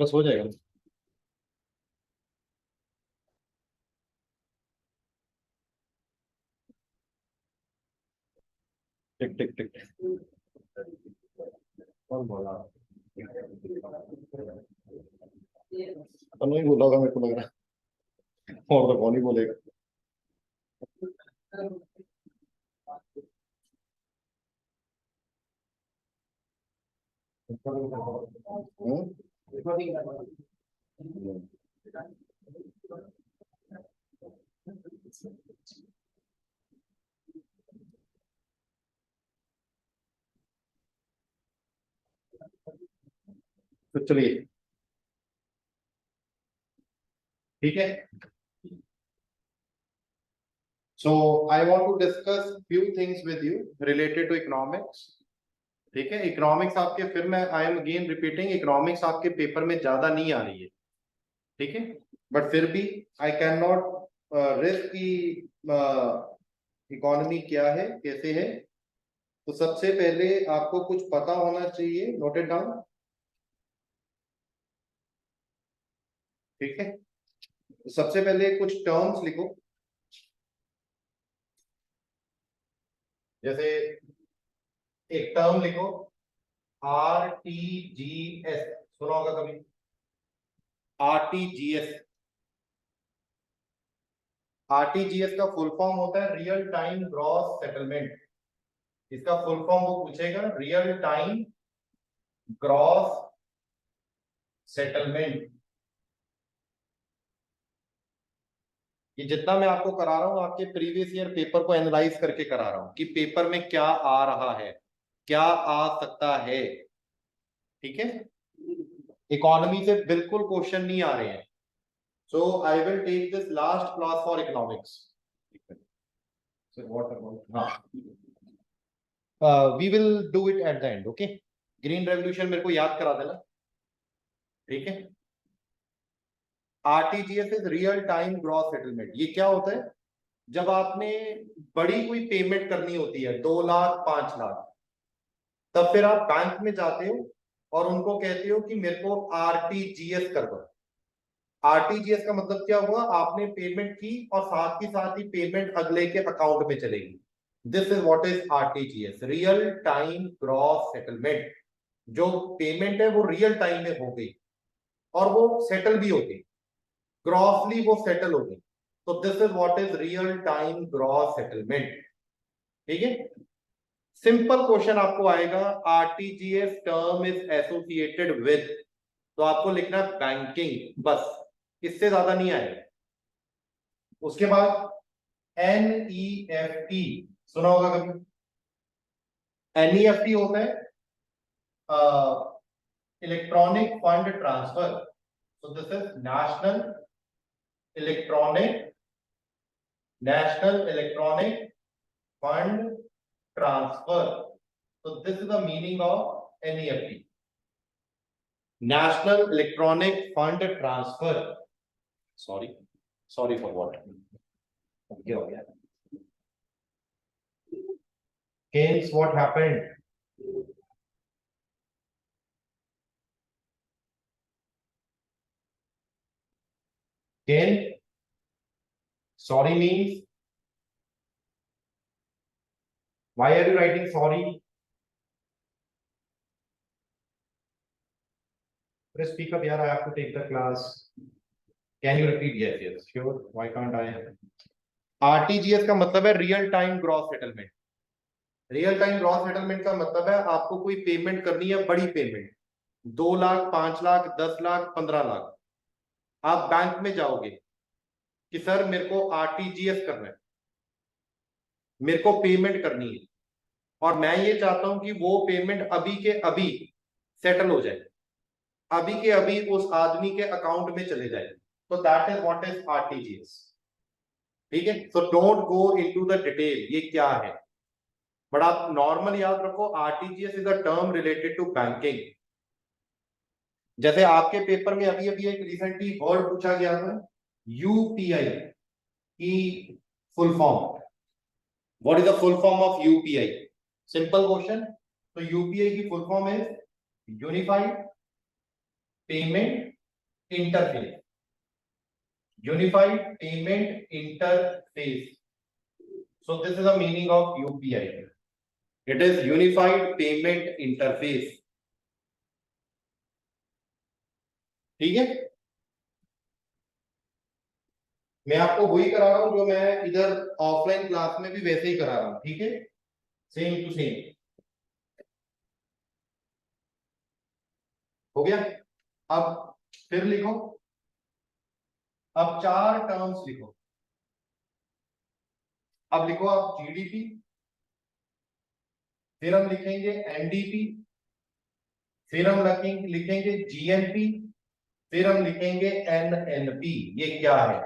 बस हो जाएगा। टिक टिक टिक। कौन बोला? तो नहीं बोला होगा, मेरे को लग रहा है। और तो कौन ही बोलेगा। हम्म? तो चलिए, ठीक है। So I want to discuss few things with you related to economics. ठीक है, इकोनॉमिक्स आपके, फिर मैं I am again repeating, economics आपके पेपर में ज्यादा नहीं आ रही है। ठीक है, बट फिर भी आई कैन नॉट रिस्क की इकोनॉमी क्या है, कैसे है। तो सबसे पहले आपको कुछ पता होना चाहिए, नोट इट डाउन। ठीक है, तो सबसे पहले कुछ टर्म्स लिखो। जैसे एक टर्म लिखो, RTGS, सुना होगा कभी? RTGS, RTGS का फुल फॉर्म होता है रियल टाइम ग्रॉस सेटलमेंट। इसका फुल फॉर्म वो पूछेगा, रियल टाइम ग्रॉस सेटलमेंट। ये जितना मैं आपको करा रहा हूं, आपके प्रीवियस ईयर पेपर को एनालाइज करके करा रहा हूं कि पेपर में क्या आ रहा है, क्या आ सकता है। ठीक है, इकोनॉमी से बिल्कुल क्वेश्चन नहीं आ रहे हैं। So I will take this last class for economics. What about, हाँ, we will do it at the end. Okay, green revolution मेरे को याद करा देना। ठीक है, RTGS is real time gross settlement. ये क्या होता है? जब आपने बड़ी कोई पेमेंट करनी होती है, 2 लाख 5 लाख, तब फिर आप बैंक में जाते हो और उनको कहते हो कि मेरे को आरटीजीएस कर दो। आरटीजीएस का मतलब क्या हुआ? आपने पेमेंट की और साथ ही पेमेंट अगले के अकाउंट में चलेगी। This is what is RTGS, real time gross settlement. जो पेमेंट है वो रियल टाइम में हो गई और वो सेटल भी हो गई, ग्रॉसली वो सेटल हो गई। तो this is what is real time gross settlement. ठीक है, सिंपल क्वेश्चन आपको आएगा, RTGS term is associated with, तो आपको लिखना है बैंकिंग, बस, इससे ज्यादा नहीं आएगा। उसके बाद एनईएफटी, सुना होगा कभी? एनईएफटी होता है electronic fund transfer. So this is electronic national electronic fund transfer. So this is the meaning of NEFT, National Electronic Fund Transfer. Sorry for what? क्या हो गया? Hence what happened? Hence, sorry means, why are you writing sorry? Please speak up, yaar. I have to take the class. Can you repeat? Yes, sure. Why can't I? RTGS का मतलब है real time gross settlement. Real time gross settlement का मतलब है आपको कोई payment करनी है, बड़ी पेमेंट, 2 लाख 5 लाख 10 लाख 15 लाख। आप बैंक में जाओगे कि सर मेरे को आरटीजीएस करना है, मेरे को पेमेंट करनी है, और मैं ये चाहता हूं कि वो पेमेंट अभी के अभी सेटल हो जाए, अभी के अभी उस आदमी के अकाउंट में चले जाए। तो that is what is RTGS. ठीक है, so don't go into the detail ये क्या है, बट आप नॉर्मल याद रखो, RTGS is a term related to banking. जैसे आपके पेपर में अभी अभी एक रिसेंटली वर्ड पूछा गया था, यूपीआई की full form. What is the full form of UPI? Simple question. तो यूपीआई की फुल फॉर्म है unified payment interface, unified payment interface. So this is the meaning of UPI. It is Unified Payment Interface. ठीक है, मैं आपको वही करा रहा हूं जो मैं इधर ऑफलाइन क्लास में भी वैसे ही करा रहा हूं. ठीक है, सेम टू सेम. हो गया. अब फिर लिखो, अब 4 टर्म्स लिखो. अब लिखो आप जीडीपी, फिर हम लिखेंगे एनडीपी, फिर हम लिखेंगे जीएनपी, फिर हम लिखेंगे एनएनपी. ये क्या है?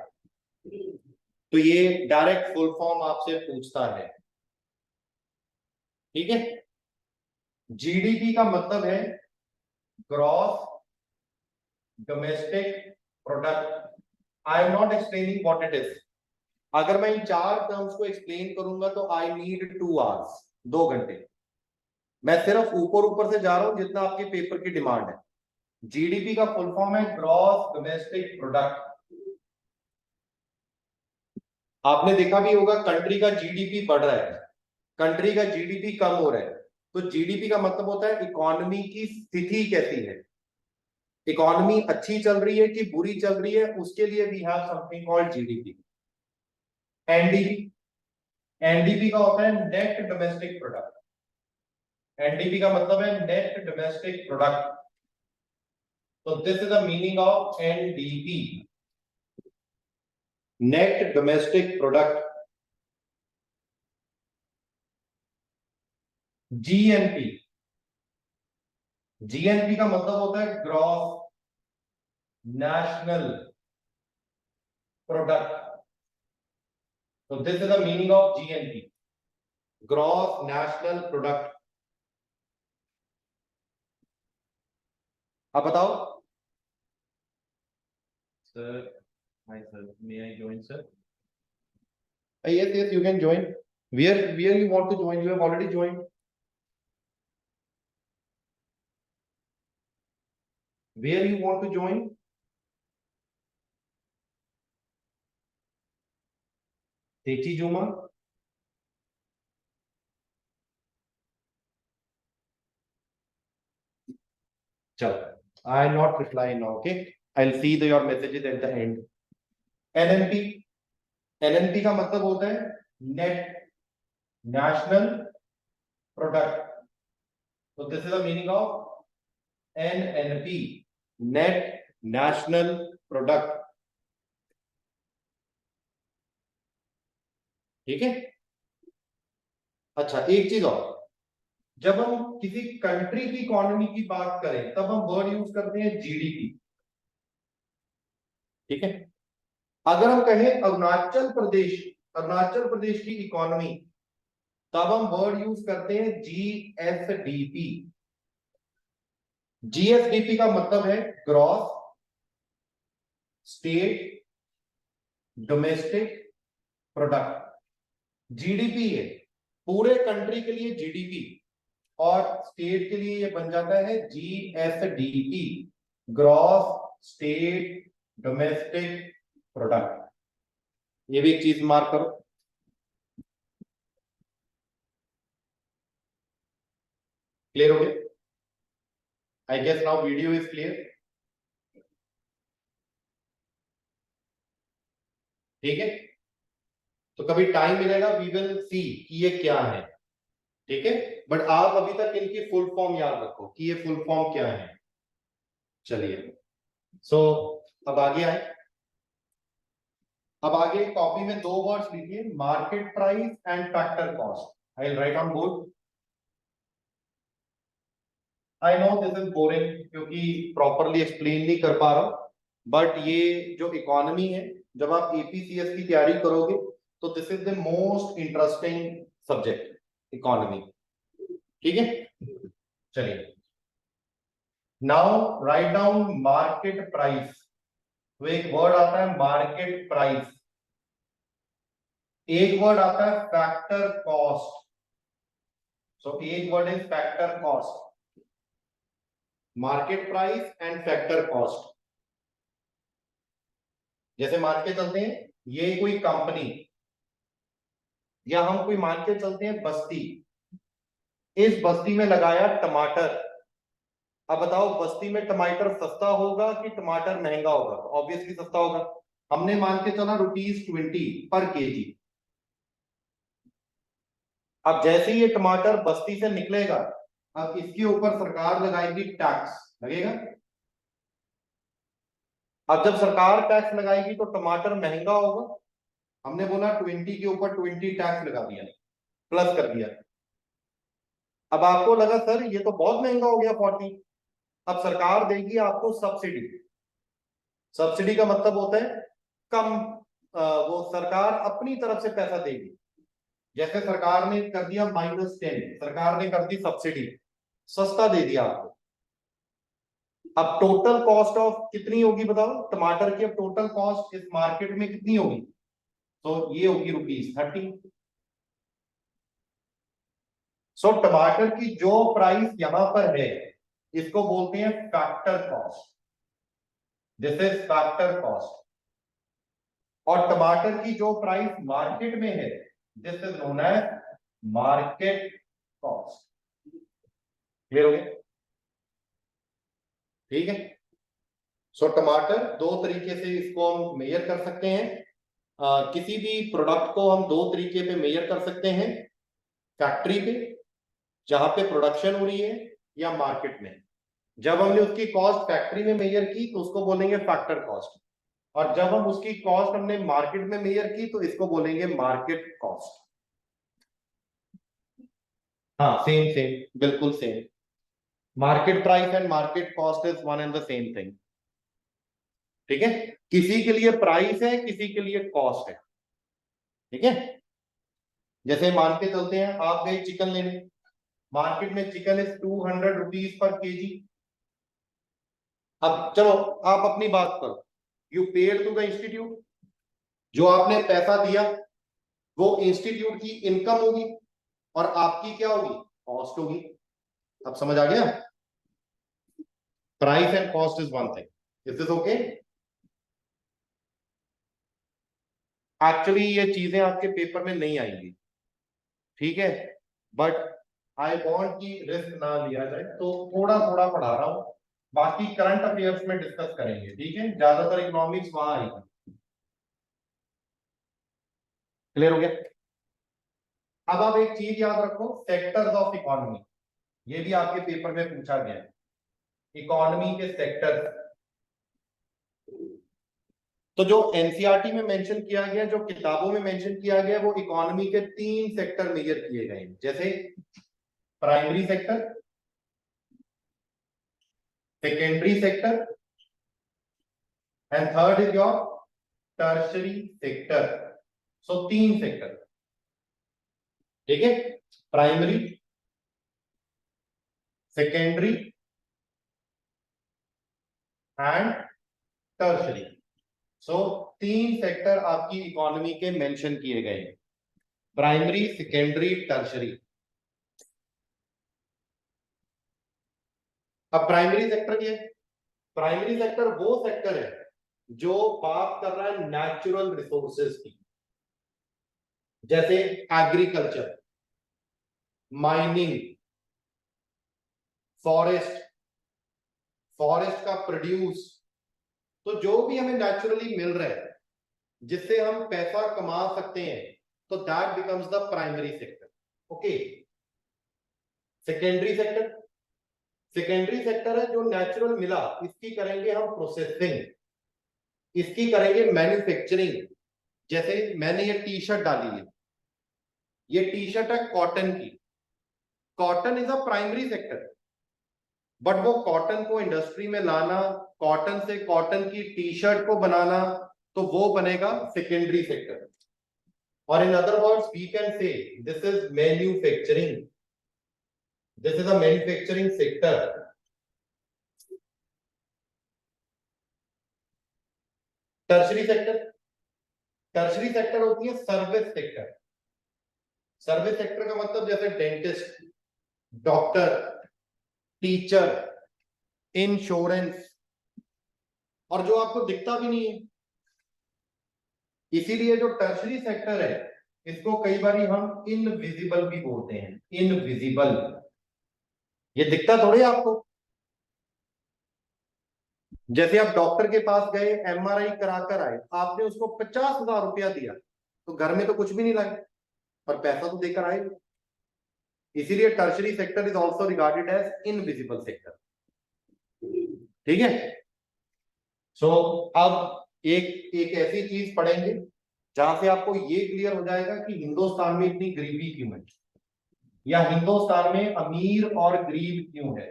तो ये डायरेक्ट फुल फॉर्म आपसे पूछता है. ठीक है, जीडीपी का मतलब है gross domestic product. I am not explaining what it is. अगर मैं इन 4 टर्म्स को एक्सप्लेन करूंगा तो आई नीड 2 आवर्स, 2 घंटे. मैं सिर्फ ऊपर ऊपर से जा रहा हूं जितना आपके पेपर की डिमांड है. जीडीपी का फुल फॉर्म है ग्रॉस डोमेस्टिक प्रोडक्ट. आपने देखा भी होगा कंट्री का जीडीपी बढ़ रहा है, कंट्री का जीडीपी कम हो रहा है. तो जीडीपी का मतलब होता है इकोनॉमी की स्थिति कैसी है, इकोनॉमी अच्छी चल रही है कि बुरी चल रही है, उसके लिए we have something called GDP. NDP, NDP का होता है नेट डोमेस्टिक प्रोडक्ट. एनडीपी का मतलब है नेट डोमेस्टिक प्रोडक्ट. तो this is the meaning of NDP, net domestic product. GNP, GNP का मतलब होता है ग्रॉस नेशनल प्रोडक्ट. तो this is the meaning of GNP, gross national product. आप बताओ sir. Hi sir, may I join sir? Yes, yes, you can join. Where you want to join? You have already joined. Where you want to join? Techi Juma. Chalo. I'll not reply now. Okay. I'll see your messages at the end. NNP. NNP का मतलब होता है net national product. तो this is the meaning of NNP, net national product. ठीक है. अच्छा, एक चीज और, जब हम किसी कंट्री की इकोनॉमी की बात करें तब हम वर्ड यूज करते हैं जीडीपी. ठीक है, अगर हम कहें अरुणाचल प्रदेश, अरुणाचल प्रदेश की इकोनॉमी, तब हम वर्ड यूज करते हैं जीएसडीपी. जीएसडीपी का मतलब है gross state domestic product. GDP है पूरे कंट्री के लिए जीडीपी, और स्टेट के लिए ये बन जाता है GSDP, gross state domestic product. ये भी एक चीज मार्क करो. क्लियर हो गया? I guess now video is clear. ठीक है, तो कभी टाइम मिलेगा वी विल सी कि ये क्या है. ठीक है, बट आप अभी तक इनकी फुल फॉर्म याद रखो कि ये फुल फॉर्म क्या है. चलिए, सो अब आगे आए. अब आगे कॉपी में 2 वर्ड्स लिखिए, market price and factor cost. I will write on board. I know this is boring क्योंकि प्रॉपरली एक्सप्लेन नहीं कर पा रहा हूं, बट ये जो इकोनॉमी है, जब आप एपीसीएस की तैयारी करोगे तो this is the most interesting subject, economy. ठीक है, चलिए. Now write down market price. तो एक वर्ड आता है मार्केट प्राइस, एक वर्ड आता है फैक्टर कॉस्ट. सो एक word is factor cost, market price and factor cost. जैसे मान के चलते हैं ये कोई कंपनी, या हम कोई मान के चलते हैं बस्ती, इस बस्ती में लगाया टमाटर। अब बताओ बस्ती में टमाटर सस्ता होगा कि टमाटर महंगा होगा? ऑब्वियसली सस्ता होगा। हमने मान के चला ₹20 पर केजी। अब जैसे ही ये टमाटर बस्ती से निकलेगा, अब इसके ऊपर सरकार लगाएगी टैक्स, लगेगा। अब जब सरकार टैक्स लगाएगी तो टमाटर महंगा होगा। हमने बोला 20 के ऊपर 20 टैक्स लगा दिया, प्लस कर दिया। अब आपको लगा सर ये तो बहुत महंगा हो गया 40। अब सरकार देगी आपको सब्सिडी। सब्सिडी का मतलब होता है कम, वो सरकार अपनी तरफ से पैसा देगी। जैसे सरकार ने कर दिया -10, सरकार ने कर दी सब्सिडी, सस्ता दे दिया आपको। अब टोटल कॉस्ट ऑफ कितनी होगी बताओ टमाटर की? अब टोटल कॉस्ट इस मार्केट में कितनी होगी? तो ये होगी ₹30। सो टमाटर की जो प्राइस यहां पर है इसको बोलते हैं factor cost. This is factor cost. और टमाटर की जो प्राइस मार्केट में है this is known as market cost. Clear हो गया? ठीक है। सो टमाटर दो तरीके से इसको हम मेजर कर सकते हैं। किसी भी प्रोडक्ट को हम दो तरीके पे मेजर कर सकते हैं, फैक्ट्री पे जहां पे प्रोडक्शन हो रही है, या मार्केट में। जब हमने उसकी कॉस्ट फैक्ट्री में मेजर की तो उसको बोलेंगे फैक्टर कॉस्ट, और जब हम उसकी कॉस्ट हमने मार्केट में मेजर की तो इसको बोलेंगे मार्केट कॉस्ट। हाँ सेम सेम, बिल्कुल same. Market price and market cost is one and the same thing. ठीक है, किसी के लिए प्राइस है, किसी के लिए कॉस्ट है। ठीक है, जैसे मान के चलते हैं आप गए चिकन लेने, मार्केट में चिकन इज ₹200 पर केजी। अब चलो आप अपनी बात करो, you paid to the institute, जो आपने पैसा दिया वो इंस्टीट्यूट की इनकम होगी और आपकी क्या होगी? कॉस्ट होगी। अब समझ आ गया? Price and cost is one thing. Is this okay? Actually ये चीजें आपके पेपर में नहीं आएंगी, ठीक है, बट आई वांट की रिस्क ना लिया जाए तो थोड़ा थोड़ा पढ़ा रहा हूं। बाकी करंट अफेयर्स में डिस्कस करेंगे, ठीक है, ज्यादातर इकोनॉमिक्स वहां आएगी। क्लियर हो गया? अब आप एक चीज याद रखो, सेक्टर्स ऑफ इकोनॉमी, ये भी आपके पेपर में पूछा गया है, इकोनॉमी के सेक्टर। तो जो एनसीईआरटी में मेंशन किया गया, जो किताबों में मेंशन किया गया, वो इकोनॉमी के 3 सेक्टर मेजर किए गए हैं, जैसे primary sector, secondary sector, and third is your tertiary sector. So 3 sector, ठीक है, primary, secondary and tertiary. So 3 sector आपकी इकोनॉमी के मेंशन किए गए हैं, प्राइमरी, सेकेंडरी, टर्शरी। अब प्राइमरी सेक्टर क्या है? प्राइमरी सेक्टर वो सेक्टर है जो बात कर रहा है नेचुरल रिसोर्सेज की, जैसे एग्रीकल्चर, माइनिंग, फॉरेस्ट, फॉरेस्ट का प्रोड्यूस। तो जो भी हमें नेचुरली मिल रहा है जिससे हम पैसा कमा सकते हैं, तो that becomes the primary sector. Okay. Secondary sector, secondary sector है जो नेचुरल मिला इसकी करेंगे हम प्रोसेसिंग, इसकी करेंगे मैन्युफैक्चरिंग। जैसे मैंने ये टी शर्ट डाली है, ये टी शर्ट है कॉटन की, cotton is a primary sector, but वो कॉटन को इंडस्ट्री में लाना, कॉटन से कॉटन की टी शर्ट को बनाना, तो वो बनेगा सेकेंडरी सेक्टर। और in other words we can say this is manufacturing, this is a manufacturing sector. Tertiary sector, tertiary sector होती है सर्विस सेक्टर। सर्विस सेक्टर का मतलब जैसे डेंटिस्ट, डॉक्टर, टीचर, इंश्योरेंस, और जो आपको दिखता भी नहीं है, इसीलिए जो टर्शरी सेक्टर है इसको कई बार हम इनविजिबल भी बोलते हैं, इनविजिबल। ये दिखता थोड़ी है आपको। जैसे आप डॉक्टर के पास गए, एमआरआई कराकर आए, आपने उसको 50,000 रुपया दिया, तो घर में तो कुछ भी नहीं लाए, पर पैसा तो देकर आए। इसीलिए tertiary sector is also regarded as invisible sector. ठीक है। सो अब एक एक ऐसी चीज पढ़ेंगे जहां से आपको ये क्लियर हो जाएगा कि हिंदुस्तान में इतनी गरीबी क्यों है, या हिंदुस्तान में अमीर और गरीब क्यों है,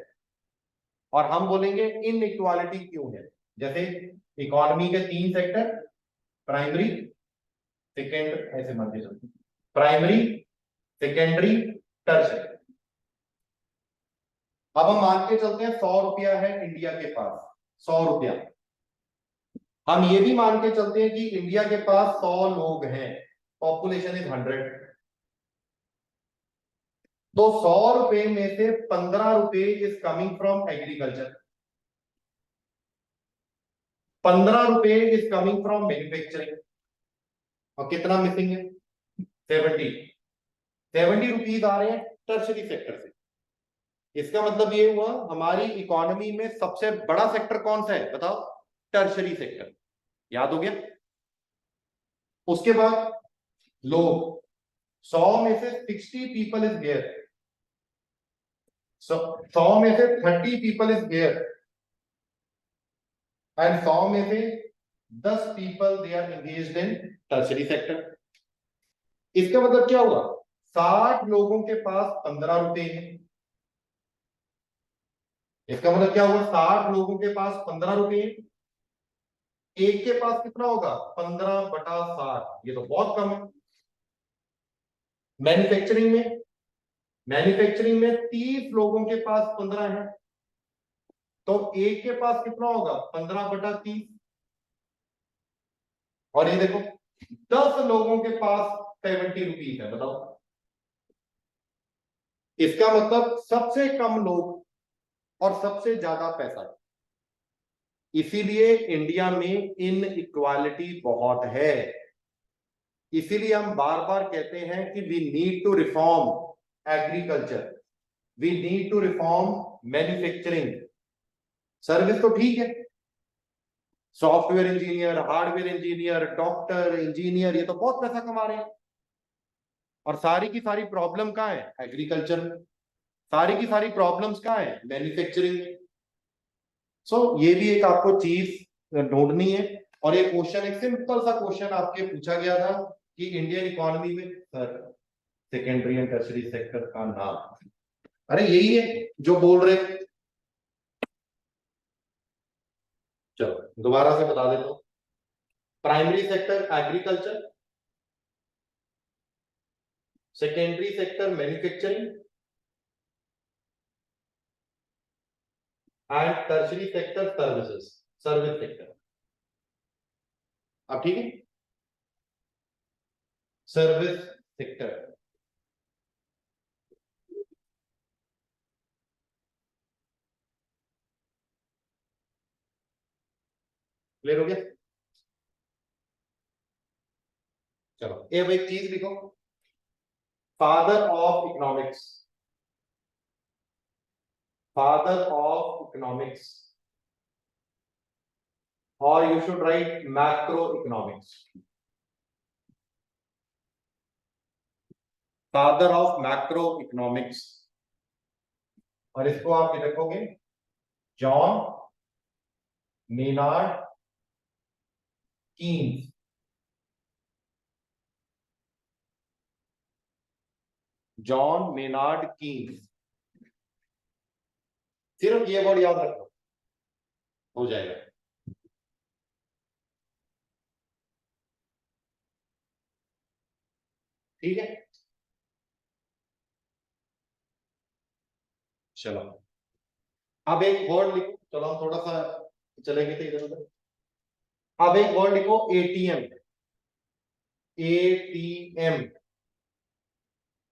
और हम बोलेंगे इनइक्वालिटी क्यों है। जैसे इकोनॉमी के 3 सेक्टर, प्राइमरी, सेकेंड, ऐसे मान के चलते, प्राइमरी, सेकेंडरी, टर्शरी। अब हम मान के चलते हैं 100 रुपया है इंडिया के पास, 100 रुपया। हम ये भी मान के चलते हैं कि इंडिया के पास 100 लोग हैं, पॉपुलेशन इज 100। तो 100 रुपए में से 15 रुपए इज कमिंग फ्रॉम एग्रीकल्चर, 15 रुपए इज कमिंग फ्रॉम मैन्युफैक्चरिंग, और कितना मिसिंग है? 70। 70 रुपीज आ रहे हैं टर्शरी सेक्टर से। इसका मतलब ये हुआ हमारी इकोनॉमी में सबसे बड़ा सेक्टर कौन सा है बताओ? Tertiary sector. याद हो गया? उसके बाद लोग, 100 में से 60 पीपल इज हेयर, 100 में से 30 पीपल इज हेयर, एंड 100 में से 10 people they are engaged in tertiary sector. इसका मतलब क्या हुआ? 60 लोगों के पास 15 रुपए हैं। इसका मतलब क्या हुआ? 60 लोगों के पास 15 रुपए हैं। एक के पास कितना होगा? 15/60। ये तो बहुत कम है। मैन्युफैक्चरिंग में, मैन्युफैक्चरिंग में 30 लोगों के पास 15 है, तो एक के पास कितना होगा? 15/30। और ये देखो 10 लोगों के पास 70 रुपीज है, बताओ। इसका मतलब सबसे कम लोग और सबसे ज्यादा पैसा है। इसीलिए इंडिया में इनइक्वालिटी बहुत है। इसीलिए हम बार बार कहते हैं कि we need to reform agriculture, we need to reform manufacturing. Service तो ठीक है, software engineer, hardware engineer, doctor, engineer, ये तो बहुत पैसा कमा रहे हैं। और सारी की सारी प्रॉब्लम कहाँ है? एग्रीकल्चर में। सारी की सारी प्रॉब्लम्स कहाँ है? मैन्युफैक्चरिंग में। सो ये भी एक आपको चीज ढूंढनी है। और एक क्वेश्चन, एक सिंपल सा क्वेश्चन आपके पूछा गया था कि इंडियन इकोनॉमी में sir secondary and tertiary sector का नाम, अरे यही है जो बोल रहे थे। चलो दोबारा से बता देता हूं। Primary sector agriculture, secondary sector manufacturing, and tertiary sector services, service sector. अब ठीक है, सर्विस सेक्टर। क्लियर हो गया? चलो अब एक चीज लिखो, father of economics, father of economics, और you should write macro economics, father of macro economics. और इसको आप ये रखोगे, John Maynard Keynes. John Maynard Keynes, सिर्फ ये वर्ड याद रखो, हो जाएगा। ठीक है, चलो अब एक वर्ड लिखो। चलो हम थोड़ा सा चलेंगे तो इधर उधर। अब एक वर्ड लिखो, एटीएम, एटीएम।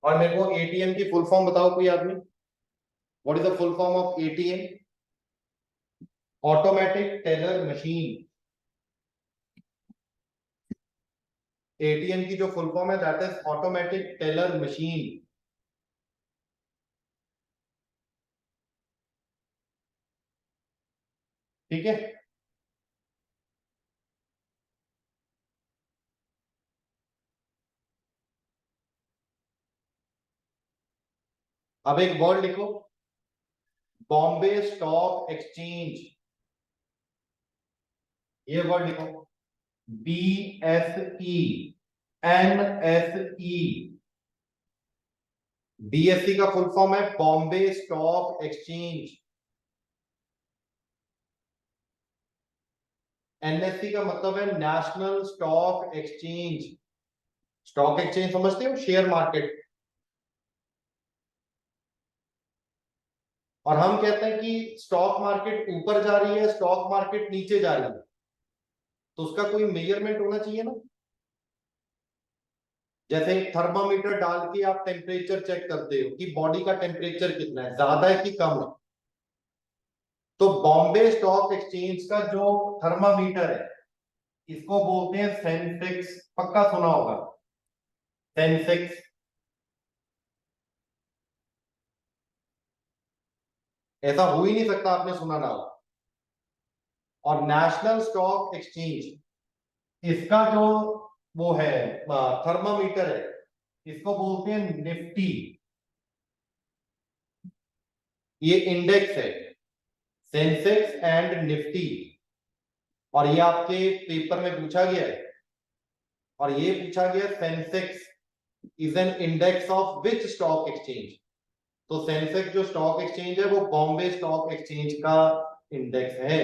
और मेरे को एटीएम की फुल फॉर्म बताओ कोई आदमी। What is the full form of ATM? Automatic teller machine. ATM की जो फुल फॉर्म है that is automatic teller machine. ठीक है। अब एक वर्ड लिखो, बॉम्बे स्टॉक एक्सचेंज। ये वर्ड लिखो, BSE, NSE। BSE का फुल फॉर्म है बॉम्बे स्टॉक एक्सचेंज। NSE का मतलब है national stock exchange. Stock exchange समझते हो, शेयर मार्केट। और हम कहते हैं कि स्टॉक मार्केट ऊपर जा रही है, स्टॉक मार्केट नीचे जा रही है, तो उसका कोई मेजरमेंट होना चाहिए ना। जैसे थर्मामीटर डाल के आप टेम्परेचर चेक करते हो कि बॉडी का टेम्परेचर कितना है, ज्यादा है कि कम है। तो बॉम्बे स्टॉक एक्सचेंज का जो थर्मामीटर है, इसको बोलते हैं सेंसेक्स। पक्का सुना होगा, सेंसेक्स। ऐसा हो ही नहीं सकता आपने सुना ना हो। और नेशनल स्टॉक एक्सचेंज, इसका जो वो है थर्मामीटर है, इसको बोलते हैं निफ्टी। ये इंडेक्स है, सेंसेक्स एंड निफ्टी। और ये आपके पेपर में पूछा गया है। और ये पूछा गया, Sensex is an index of which stock exchange. तो सेंसेक्स जो स्टॉक एक्सचेंज है वो बॉम्बे स्टॉक एक्सचेंज का इंडेक्स है।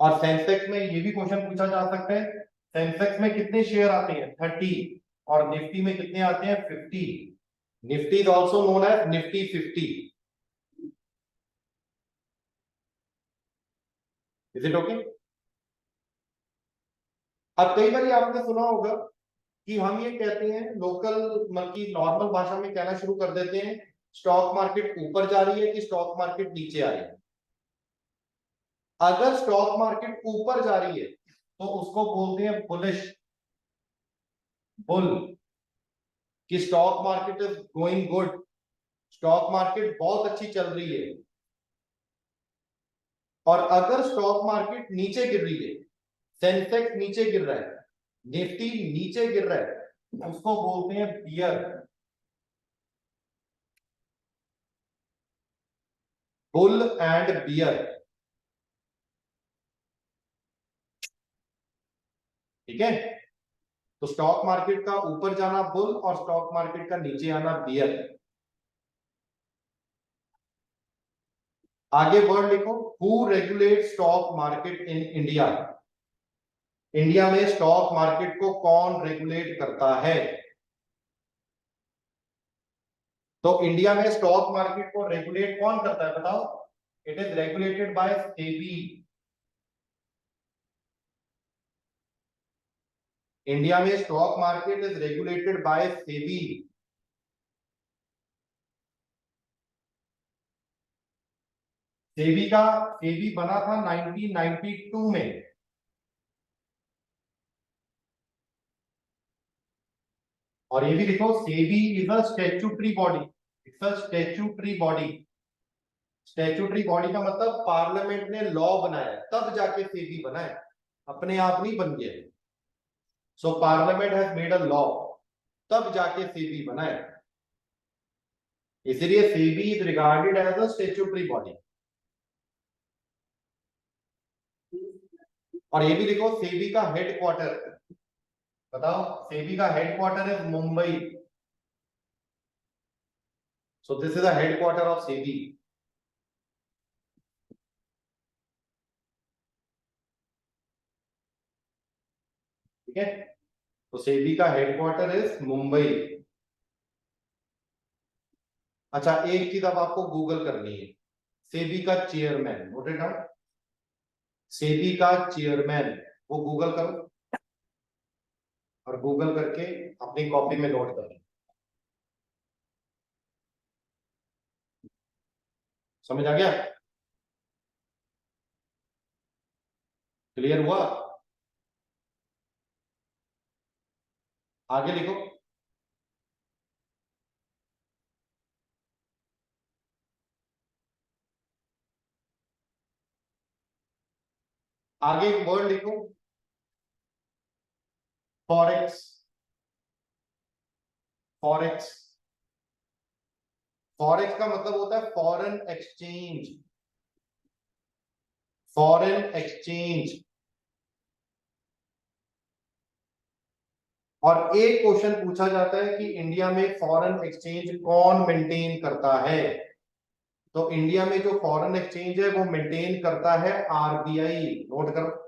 और सेंसेक्स में ये भी क्वेश्चन पूछा जा सकता है, सेंसेक्स में कितने शेयर आते हैं, 30। और निफ्टी में कितने आते हैं, 50। Nifty is also known as Nifty 50। Is it okay? अब कई बार आपने सुना होगा कि हम ये कहते हैं लोकल, मतलब की नॉर्मल भाषा में कहना शुरू कर देते हैं, स्टॉक मार्केट ऊपर जा रही है कि स्टॉक मार्केट नीचे आ रही है। अगर स्टॉक मार्केट ऊपर जा रही है तो उसको बोलते हैं बुलिश, बुल, कि stock market is going good, stock market बहुत अच्छी चल रही है। और अगर स्टॉक मार्केट नीचे गिर रही है, सेंसेक्स नीचे गिर रहा है, निफ्टी नीचे गिर रहा है, उसको बोलते हैं बियर, बुल एंड बियर। ठीक है। तो स्टॉक मार्केट का ऊपर जाना बुल और स्टॉक मार्केट का नीचे आना बियर। आगे वर्ड लिखो, who regulate stock market in India. India में स्टॉक मार्केट को कौन रेगुलेट करता है? तो इंडिया में स्टॉक मार्केट को रेगुलेट कौन करता है बताओ? It is regulated by SEBI. India में stock market is regulated by SEBI. SEBI बना था 1992 में। और ये भी लिखो, SEBI is a statutory body. It's a statutory body. Statutory body का मतलब पार्लियामेंट ने लॉ बनाया तब जाके सेबी बना है, अपने आप नहीं बन गया। So parliament has made a law, तब जाके सेबी बना है। इसलिए SEBI is regarded as a statutory body. और ये भी लिखो, सेबी का हेडक्वार्टर बताओ। सेबी का headquarter is Mumbai. So this is the headquarter of SEBI. ठीक है। तो सेबी का हेडक्वार्टर इज मुंबई। अच्छा, एक चीज अब आपको गूगल करनी है, सेबी का chairman, note it down. SEBI का चेयरमैन, वो गूगल करो। और गूगल करके अपनी कॉपी में नोट करो। समझ आ गया? क्लियर हुआ? आगे लिखो। आगे एक वर्ड लिखो, फॉरेक्स। फॉरेक्स, फॉरेक्स का मतलब होता है फॉरेन एक्सचेंज। Foreign exchange. और एक क्वेश्चन पूछा जाता है कि इंडिया में फॉरेन एक्सचेंज कौन मेंटेन करता है? तो इंडिया में जो फॉरेन एक्सचेंज है वो मेंटेन करता है आरबीआई। नोट करो,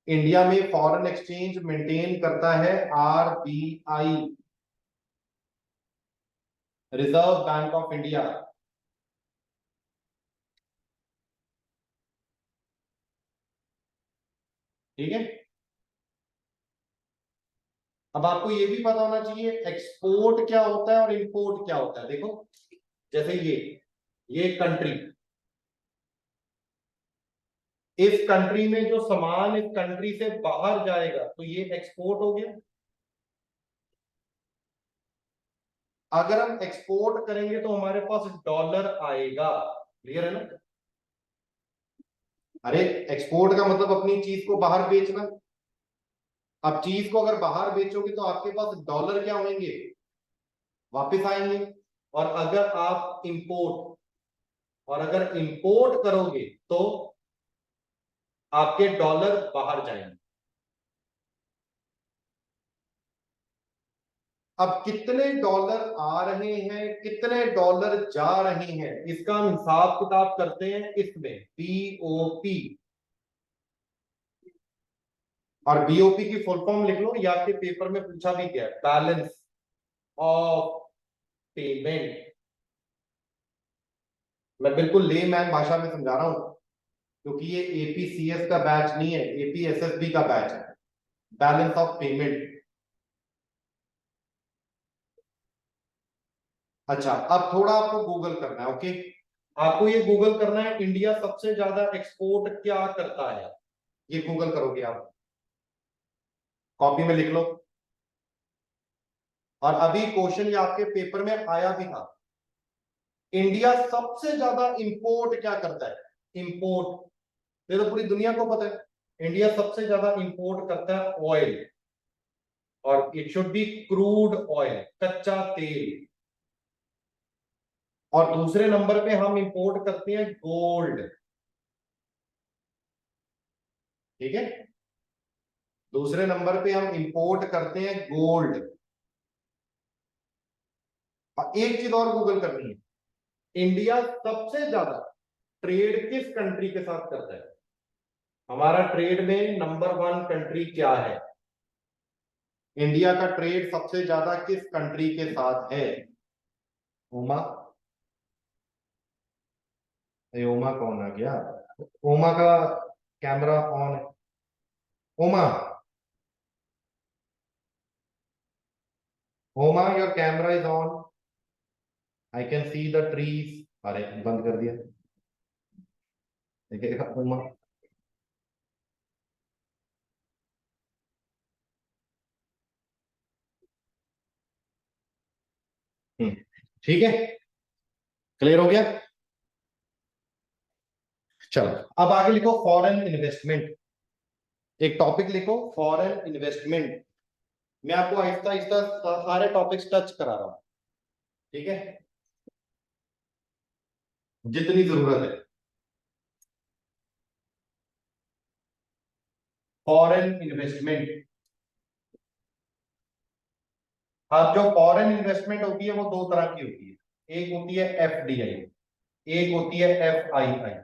इंडिया में फॉरेन एक्सचेंज मेंटेन करता है RBI, reserve bank of India. ठीक है। अब आपको ये भी पता होना चाहिए एक्सपोर्ट क्या होता है और इंपोर्ट क्या होता है। देखो, जैसे ये कंट्री, इस कंट्री में जो सामान इस कंट्री से बाहर जाएगा तो ये एक्सपोर्ट हो गया। अगर हम एक्सपोर्ट करेंगे तो हमारे पास डॉलर आएगा। क्लियर है ना? अरे, एक्सपोर्ट का मतलब अपनी चीज को बाहर बेचना। अब चीज को अगर बाहर बेचोगे तो आपके पास डॉलर क्या होंगे? वापस आएंगे। और अगर इंपोर्ट करोगे तो आपके डॉलर बाहर जाएंगे। अब कितने डॉलर आ रहे हैं, कितने डॉलर जा रहे हैं, इसका हम हिसाब किताब करते हैं इसमें बीओपी। और बीओपी की फुल फॉर्म लिख लो, या आपके पेपर में पूछा भी गया, बैलेंस ऑफ पेमेंट। मैं बिल्कुल लेमैन भाषा में समझा रहा हूं, क्योंकि ये एपीसीएस का बैच नहीं है, एपीएसएसबी का बैच है। Balance of payment. अच्छा, अब थोड़ा आपको गूगल करना है। ओके, आपको ये गूगल करना है, इंडिया सबसे ज्यादा एक्सपोर्ट क्या करता है। ये गूगल करोगे आप, कॉपी में लिख लो। और अभी क्वेश्चन ये आपके पेपर में आया भी था, इंडिया सबसे ज्यादा इंपोर्ट क्या करता है। इंपोर्ट, ये तो पूरी दुनिया को पता है, इंडिया सबसे ज्यादा इंपोर्ट करता है ऑयल। और it should be crude oil, कच्चा तेल। और दूसरे नंबर पे हम इंपोर्ट करते हैं गोल्ड। ठीक है, दूसरे नंबर पे हम इंपोर्ट करते हैं गोल्ड। और एक चीज और गूगल करनी है, इंडिया सबसे ज्यादा ट्रेड किस कंट्री के साथ करता है। हमारा ट्रेड में नंबर वन कंट्री क्या है? इंडिया का ट्रेड सबसे ज्यादा किस कंट्री के साथ है? ओमा। ये ओमा कौन आ गया? ओमा का कैमरा ऑन है। ओमा, ओमा your camera is on, I can see the trees. अरे, बंद कर दिया। देखिए ओमा। हम्म, ठीक है, क्लियर हो गया। चलो, अब आगे लिखो फॉरेन इन्वेस्टमेंट। एक टॉपिक लिखो, फॉरेन इन्वेस्टमेंट। मैं आपको आहिस्ता आहिस्ता सारे टॉपिक्स टच करा रहा हूं। ठीक है, जितनी जरूरत है। Foreign investment. अब जो फॉरेन इन्वेस्टमेंट होती है वो दो तरह की होती है, एक होती है एफडीआई, एक होती है एफआईआई।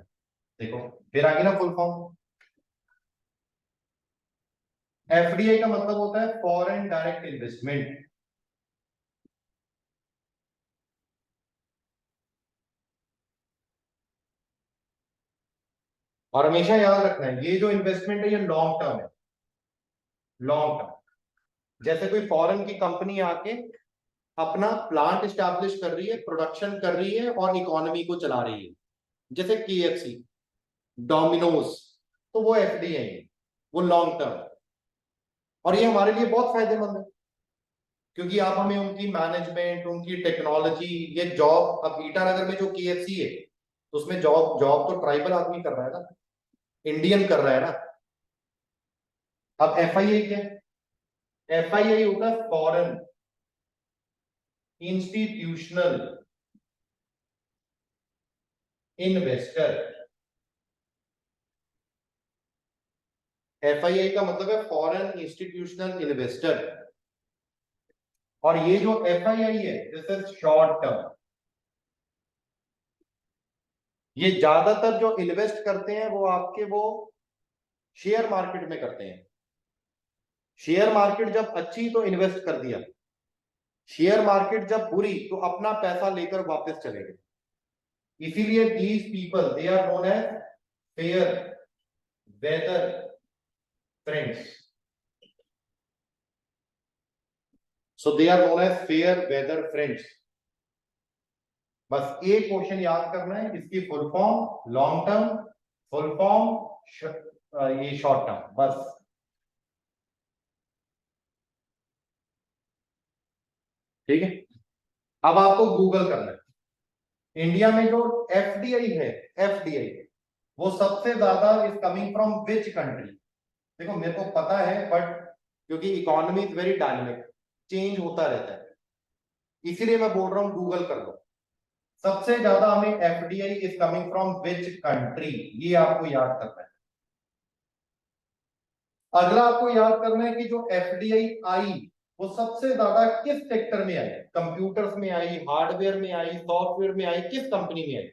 देखो, फिर आगे ना फुल फॉर्म। एफडीआई का मतलब होता है फॉरेन डायरेक्ट इन्वेस्टमेंट। और हमेशा याद रखना है, ये जो इन्वेस्टमेंट है ये लॉन्ग टर्म है। लॉन्ग टर्म, जैसे कोई फॉरेन की कंपनी आके अपना प्लांट स्टैब्लिश कर रही है, प्रोडक्शन कर रही है और इकोनॉमी को चला रही है, जैसे केएफसी, डोमिनोज, तो वो एफडीआई है, वो लॉन्ग टर्म। और ये हमारे लिए बहुत फायदेमंद है, क्योंकि आप हमें उनकी मैनेजमेंट, उनकी टेक्नोलॉजी, ये जॉब, अब ईटानगर में जो KFC है तो उसमें जॉब जॉब तो ट्राइबल आदमी कर रहा है ना, इंडियन कर रहा है ना। अब FII क्या है? FII होगा फॉरेन इंस्टीट्यूशनल इन्वेस्टर। FII का मतलब है फॉरेन इंस्टीट्यूशनल इन्वेस्टर। और ये जो FII है, दिस इज शॉर्ट टर्म। ये ज्यादातर जो इन्वेस्ट करते हैं वो आपके वो शेयर मार्केट में करते हैं। शेयर मार्केट जब अच्छी तो इन्वेस्ट कर दिया, शेयर मार्केट जब बुरी तो अपना पैसा लेकर वापस चले गए। इसीलिए these people they are known as fair weather friends. So they are known as fair weather friends. बस एक क्वेश्चन याद करना है, इसकी full form long term, full form ये शॉर्ट टर्म, बस। ठीक है, अब आपको गूगल करना है इंडिया में जो FDI है, FDI वो सबसे ज्यादा is coming from which country. देखो मेरे को पता है, बट क्योंकि economy is very dynamic, change होता रहता है, इसीलिए मैं बोल रहा हूं गूगल कर लो। सबसे ज्यादा हमें FDI is coming from which country, ये आपको याद करना है। अगला आपको याद करना है कि जो FDI आई वो सबसे ज्यादा किस सेक्टर में आई, कंप्यूटर्स में आई, हार्डवेयर में आई, सॉफ्टवेयर में आई, किस कंपनी में आई?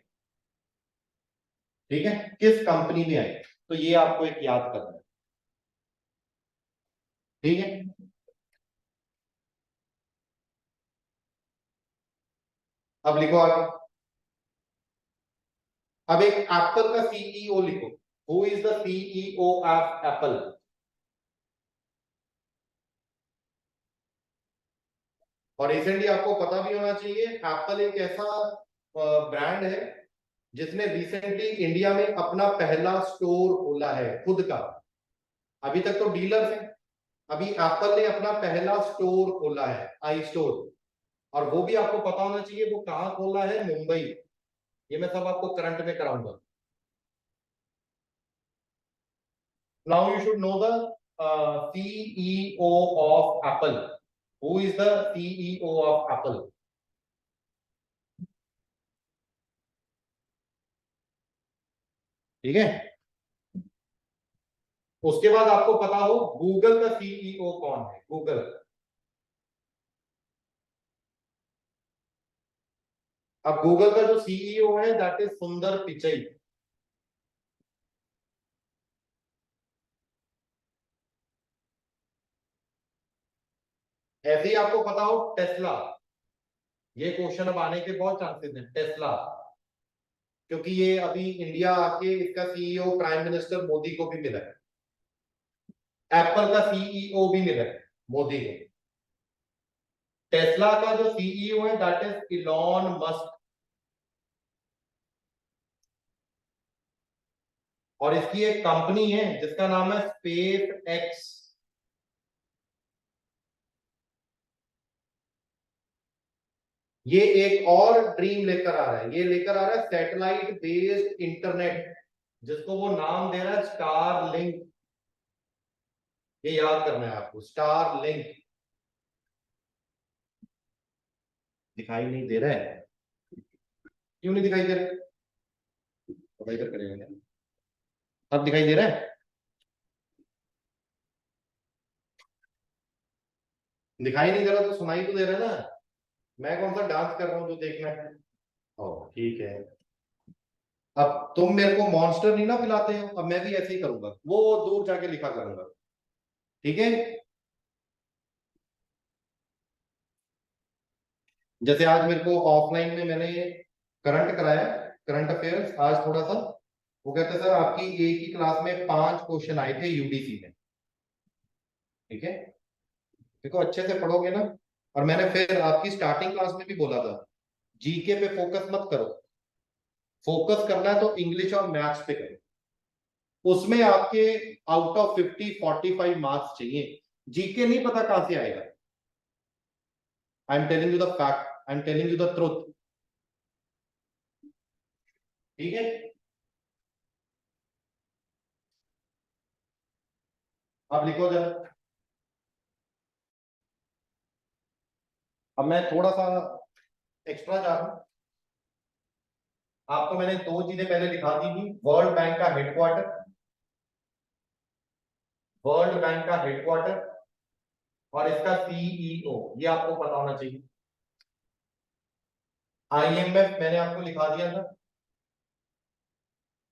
ठीक है, किस कंपनी में आई, तो ये आपको एक याद करना है। ठीक है, अब लिखो आगे। अब एक एप्पल का CEO लिखो, who is the CEO of Apple? और रिसेंटली आपको पता भी होना चाहिए, एप्पल एक ऐसा ब्रांड है जिसने रिसेंटली इंडिया में अपना पहला स्टोर खोला है खुद का। अभी तक तो डीलर है, अभी एप्पल ने अपना पहला स्टोर खोला है, आई स्टोर। और वो भी आपको पता होना चाहिए वो कहाँ खोला है, मुंबई। ये मैं सब आपको करंट में कराऊंगा। Now you should know the CEO of Apple. Who is the CEO of Apple? ठीक है, उसके बाद आपको पता हो गूगल का CEO कौन है, गूगल। अब गूगल का जो CEO है दैट इज सुंदर पिचई। ऐसे ही आपको पता हो टेस्ला। ये क्वेश्चन अब आने के बहुत चांसेस हैं, टेस्ला, क्योंकि ये अभी इंडिया आके इसका CEO प्राइम मिनिस्टर मोदी को भी मिला है। एप्पल का CEO भी मिला है मोदी को। टेस्ला का जो CEO है दैट इज इलॉन मस्क। और इसकी एक कंपनी है जिसका नाम है स्पेस एक्स। ये एक और ड्रीम लेकर आ रहा है, ये लेकर आ रहा है सैटेलाइट बेस्ड इंटरनेट, जिसको वो नाम दे रहा है स्टार लिंक। ये याद करना है आपको, स्टार लिंक। दिखाई नहीं दे रहा है? क्यों नहीं दिखाई दे रहा है? तो इधर करेगा, अब दिखाई दे रहा है? दिखाई नहीं दे रहा तो सुनाई तो दे रहा है ना। मैं कौन सा डांस कर रहा हूँ जो देखना है? ओ ठीक है। अब तुम मेरे को मॉन्स्टर नहीं ना पिलाते हो, अब मैं भी ऐसे ही करूंगा, वो दूर जाके लिखा करूंगा। ठीक है, जैसे आज मेरे को ऑफलाइन में मैंने करंट कराया, करंट अफेयर्स आज थोड़ा सा। वो कहते सर आपकी एक ही क्लास में 5 क्वेश्चन आए थे UDC में। ठीक है, देखो अच्छे से पढ़ोगे ना। और मैंने फिर आपकी स्टार्टिंग क्लास में भी बोला था, GK पे फोकस मत करो, फोकस करना है तो इंग्लिश और मैथ्स पे करो। उसमें आपके आउट ऑफ 50 45 मार्क्स चाहिए। जीके नहीं पता कहां से आएगा। I am telling you the fact, I am telling you the truth. ठीक है, अब लिखो जरा। अब मैं थोड़ा सा एक्स्ट्रा जा रहा हूं। आपको मैंने दो चीजें पहले दिखा दी थी, वर्ल्ड बैंक का हेडक्वार्टर, वर्ल्ड बैंक का हेडक्वार्टर और इसका सीईओ, ये आपको पता होना चाहिए। आईएमएफ मैंने आपको लिखा दिया था।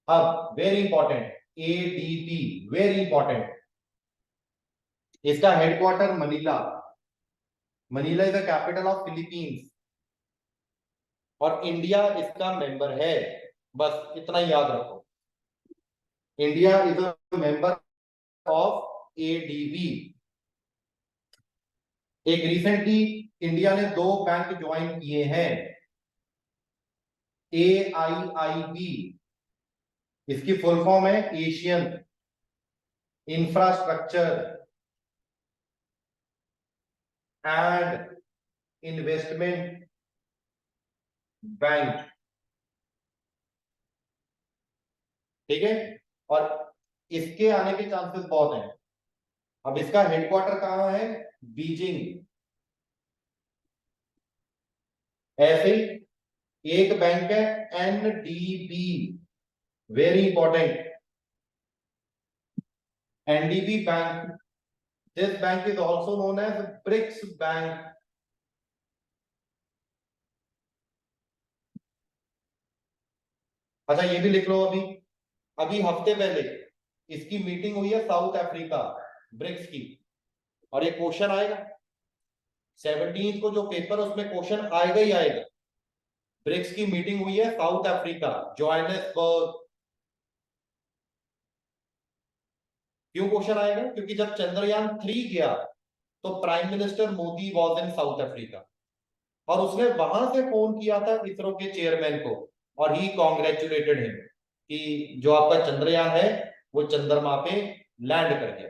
अब very important, ADB, very important, इसका headquarter Manila, Manila is the capital of Philippines और इंडिया इसका मेंबर है। बस इतना ही याद रखो, India is a member of ADB. एक रिसेंटली इंडिया ने दो बैंक ज्वाइन किए हैं, AIIB, इसकी फुल फॉर्म है Asian infrastructure and investment bank. ठीक है, और इसके आने के चांसेस बहुत हैं। अब इसका हेडक्वार्टर कहां है, बीजिंग। ऐसे ही एक बैंक है NDB, very important, NDB bank. This bank is also known as BRICS bank. अच्छा ये भी लिख लो, अभी अभी हफ्ते पहले इसकी मीटिंग हुई है साउथ अफ्रीका, ब्रिक्स की, और ये क्वेश्चन आएगा 17 को जो पेपर, उसमें क्वेश्चन आएगा ही आएगा। ब्रिक्स की मीटिंग हुई है साउथ अफ्रीका, जोहान्सबर्ग। क्यों क्वेश्चन आएगा, क्योंकि जब चंद्रयान 3 गया तो prime minister Modi was in south Africa और उसने वहां से फोन किया था इसरो के चेयरमैन को और ही कॉन्ग्रेचुलेटेड हिम कि जो आपका चंद्रयान है वो चंद्रमा पे लैंड कर गया।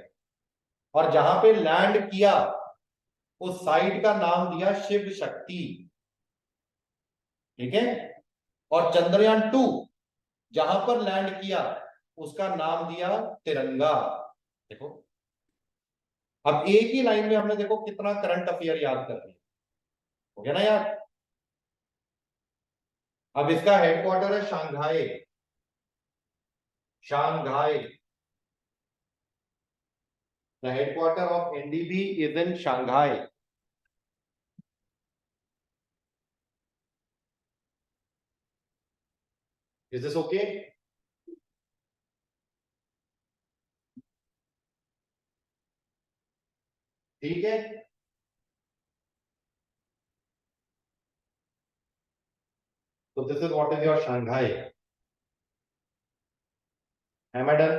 और जहां पे लैंड किया उस साइट का नाम दिया शिव शक्ति। ठीक है, और चंद्रयान 2 जहां पर लैंड किया उसका नाम दिया तिरंगा। देखो, अब एक ही लाइन में हमने देखो कितना करंट अफेयर याद कर लिया, हो गया ना यार। अब इसका हेडक्वार्टर है Shanghai, Shanghai. The headquarter of NDB is in Shanghai. Is this okay? ठीक है, तो this is what is your Shanghai. Am I done?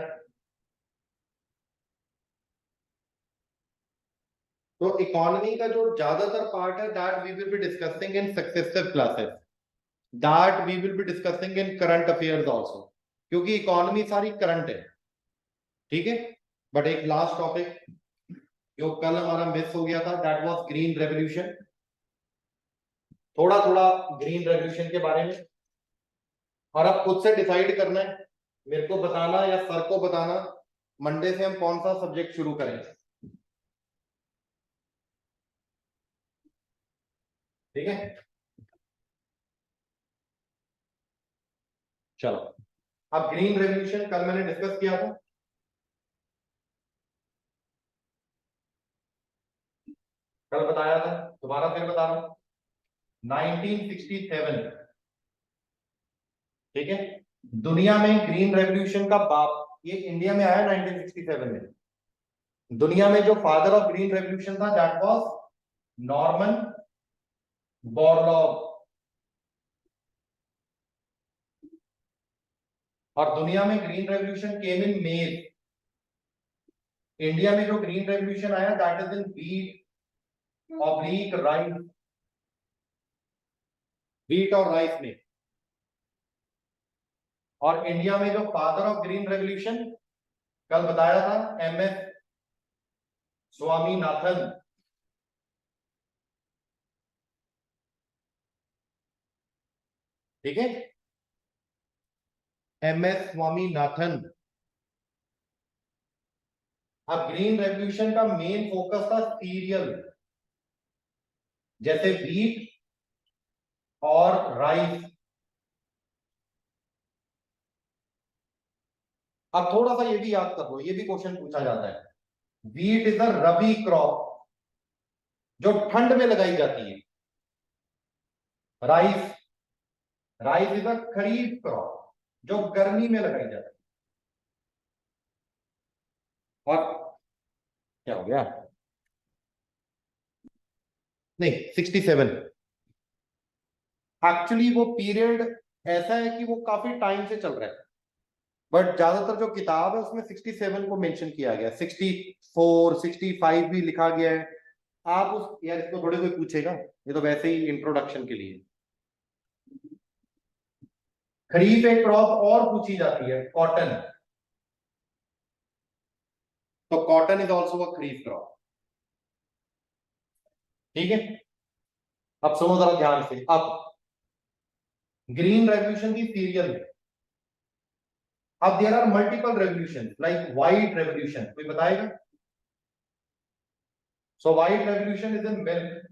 तो इकोनॉमी का जो ज्यादातर पार्ट है that we will be discussing in successive classes, that we will be discussing in current affairs also, क्योंकि economy सारी करंट है। ठीक है, बट एक लास्ट टॉपिक जो कल हमारा मिस हो गया था, दैट वाज ग्रीन रेवोल्यूशन। थोड़ा थोड़ा ग्रीन रेवोल्यूशन के बारे में, और अब खुद से डिसाइड करना है, मेरे को बताना या सर को बताना मंडे से हम कौन सा सब्जेक्ट शुरू करें। ठीक है, चलो। अब ग्रीन रेवोल्यूशन कल मैंने डिस्कस किया था, कल बताया था, दोबारा फिर बता रहा हूं, 1967। ठीक है, दुनिया में ग्रीन रेवोल्यूशन का बाप, ये इंडिया में आया 1967 में। दुनिया में जो फादर ऑफ ग्रीन रेवोल्यूशन था दैट वाज नॉर्मन बोरलॉग। और दुनिया में green revolution came in male. India में जो ग्रीन रेवोल्यूशन आया that is in wheat oblique rice, wheat और राइस में। और इंडिया में जो फादर ऑफ ग्रीन रेवोल्यूशन कल बताया था MS स्वामीनाथन, ठीक है, MS स्वामीनाथन। अब ग्रीन रेवोल्यूशन का मेन फोकस था सीरियल, जैसे व्हीट और राइस। अब थोड़ा सा ये भी याद कर लो, ये भी क्वेश्चन पूछा जाता है। Wheat is a rabi crop जो ठंड में लगाई जाती है। Rice, rice is a kharif crop जो गर्मी में लगाई जाती है। और क्या हो गया, नहीं 67। एक्चुअली वो पीरियड ऐसा है कि वो काफी टाइम से चल रहा है, बट ज्यादातर जो किताब है उसमें 67 को मेंशन किया गया, 64 65 भी लिखा गया है। आप उस यार इसको थोड़ी कोई पूछेगा, ये तो वैसे ही इंट्रोडक्शन के लिए। खरीफ एक क्रॉप और पूछी जाती है, कॉटन। तो cotton is also a kharif crop, ठीक है। अब सुनो जरा ध्यान से। अब ग्रीन रेवोल्यूशन की सीरियल है। अब there are multiple revolution, like white revolution, कोई बताएगा? So white revolution is in milk.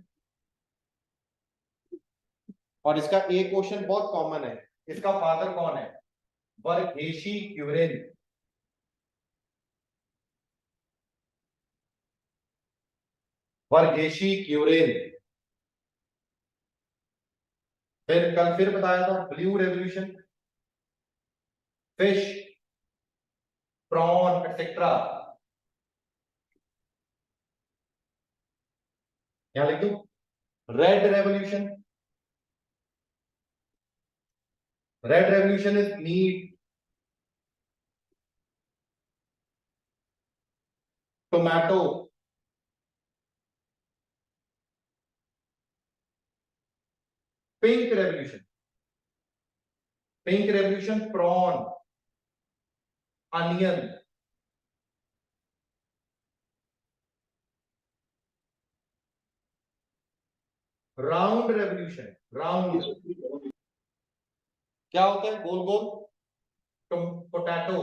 और इसका एक क्वेश्चन बहुत कॉमन है, इसका फादर कौन है? वर्गेशी क्यूरेन। वर्गेशी क्यूरेन। फिर कल फिर बताया था blue revolution, fish, prawn etcetera. क्या लिख दूं? Red revolution, red revolution is meat, tomato. Pink revolution, pink revolution prawn, onion. Round revolution, round क्या होता है? गोल गोल, पोटैटो।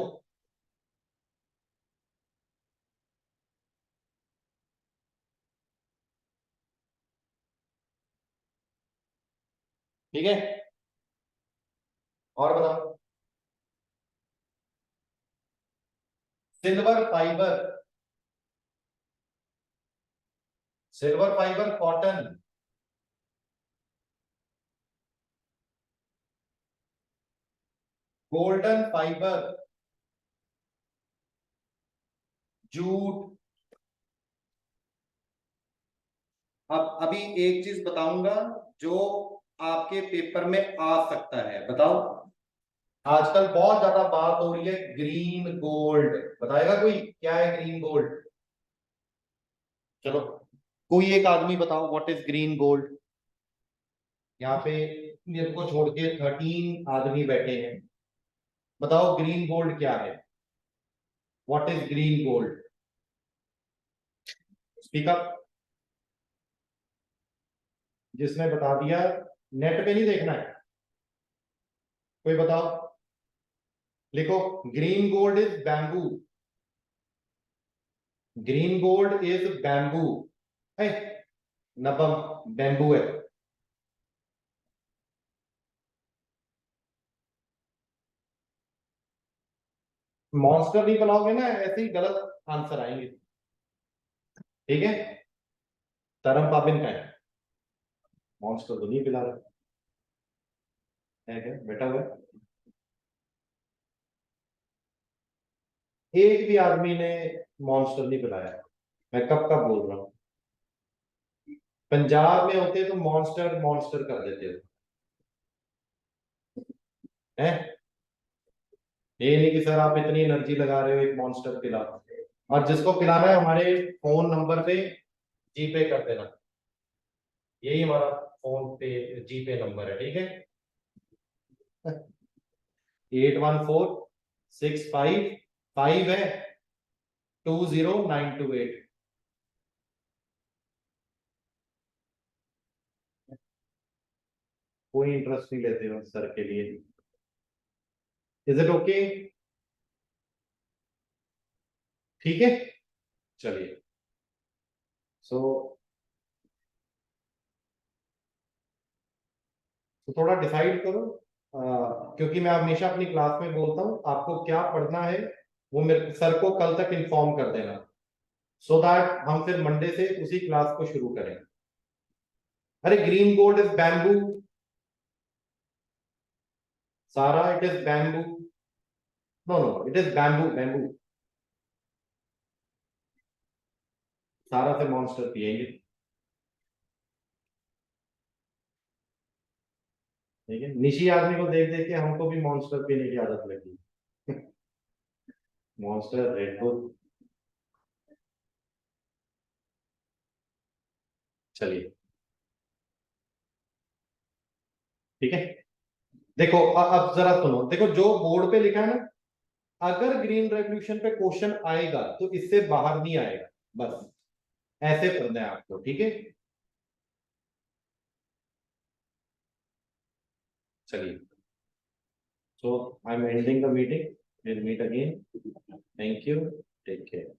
ठीक है, और बताओ। Silver fibre, silver fibre cotton. Golden fibre jute. अब अभी एक चीज बताऊंगा जो आपके पेपर में आ सकता है, बताओ। आजकल बहुत ज्यादा बात हो रही है ग्रीन गोल्ड, बताएगा कोई क्या है ग्रीन गोल्ड? चलो कोई एक आदमी बताओ, व्हाट इज ग्रीन गोल्ड? यहाँ पे मेरे को छोड़ के 13 आदमी बैठे हैं, बताओ ग्रीन गोल्ड क्या है? What is green gold? Speak up. जिसने बता दिया, नेट पे नहीं देखना है, कोई बताओ। लिखो, green gold is bamboo, green gold is bamboo है, नबम बैम्बू है। मॉन्स्टर नहीं बनाओगे ना, ऐसे ही गलत आंसर आएंगे, ठीक है। तरम पाबिन का है, मॉन्स्टर तो नहीं पिला रहा है क्या बेटा हुआ? एक भी आदमी ने मॉन्स्टर नहीं पिलाया, मैं कब कब बोल रहा हूँ। पंजाब में होते तो मॉन्स्टर मॉन्स्टर कर देते हैं। ये नहीं कि सर आप इतनी एनर्जी लगा रहे हो एक मॉन्स्टर पिला, और जिसको पिलाना है हमारे फोन नंबर पे जीपे कर देना, यही हमारा फोन पे जीपे नंबर है, ठीक है। 814655 है 20928। कोई इंटरेस्ट नहीं लेते हो सर के लिए। Is it okay? ठीक है, चलिए। सो तो थोड़ा डिसाइड करो, क्योंकि मैं हमेशा अपनी क्लास में बोलता हूँ आपको क्या पढ़ना है वो मेरे सर को कल तक इन्फॉर्म कर देना, सो दैट हम फिर मंडे से उसी क्लास को शुरू करें। अरे ग्रीन गोल्ड इज बैम्बू सारा, it is bamboo. No no, it is bamboo bamboo. सारा से मॉन्स्टर पिएंगे, ठीक है। निशी आदमी को देख देख के हमको भी मॉन्स्टर पीने की आदत लगी। Monster, red bull. चलिए, ठीक है। देखो अब जरा सुनो, देखो जो बोर्ड पे लिखा है ना, अगर ग्रीन रेवोल्यूशन पे क्वेश्चन आएगा तो इससे बाहर नहीं आएगा, बस ऐसे पढ़ना है आपको, ठीक है। चलिए, so I am ending the meeting, will meet again, thank you, take care.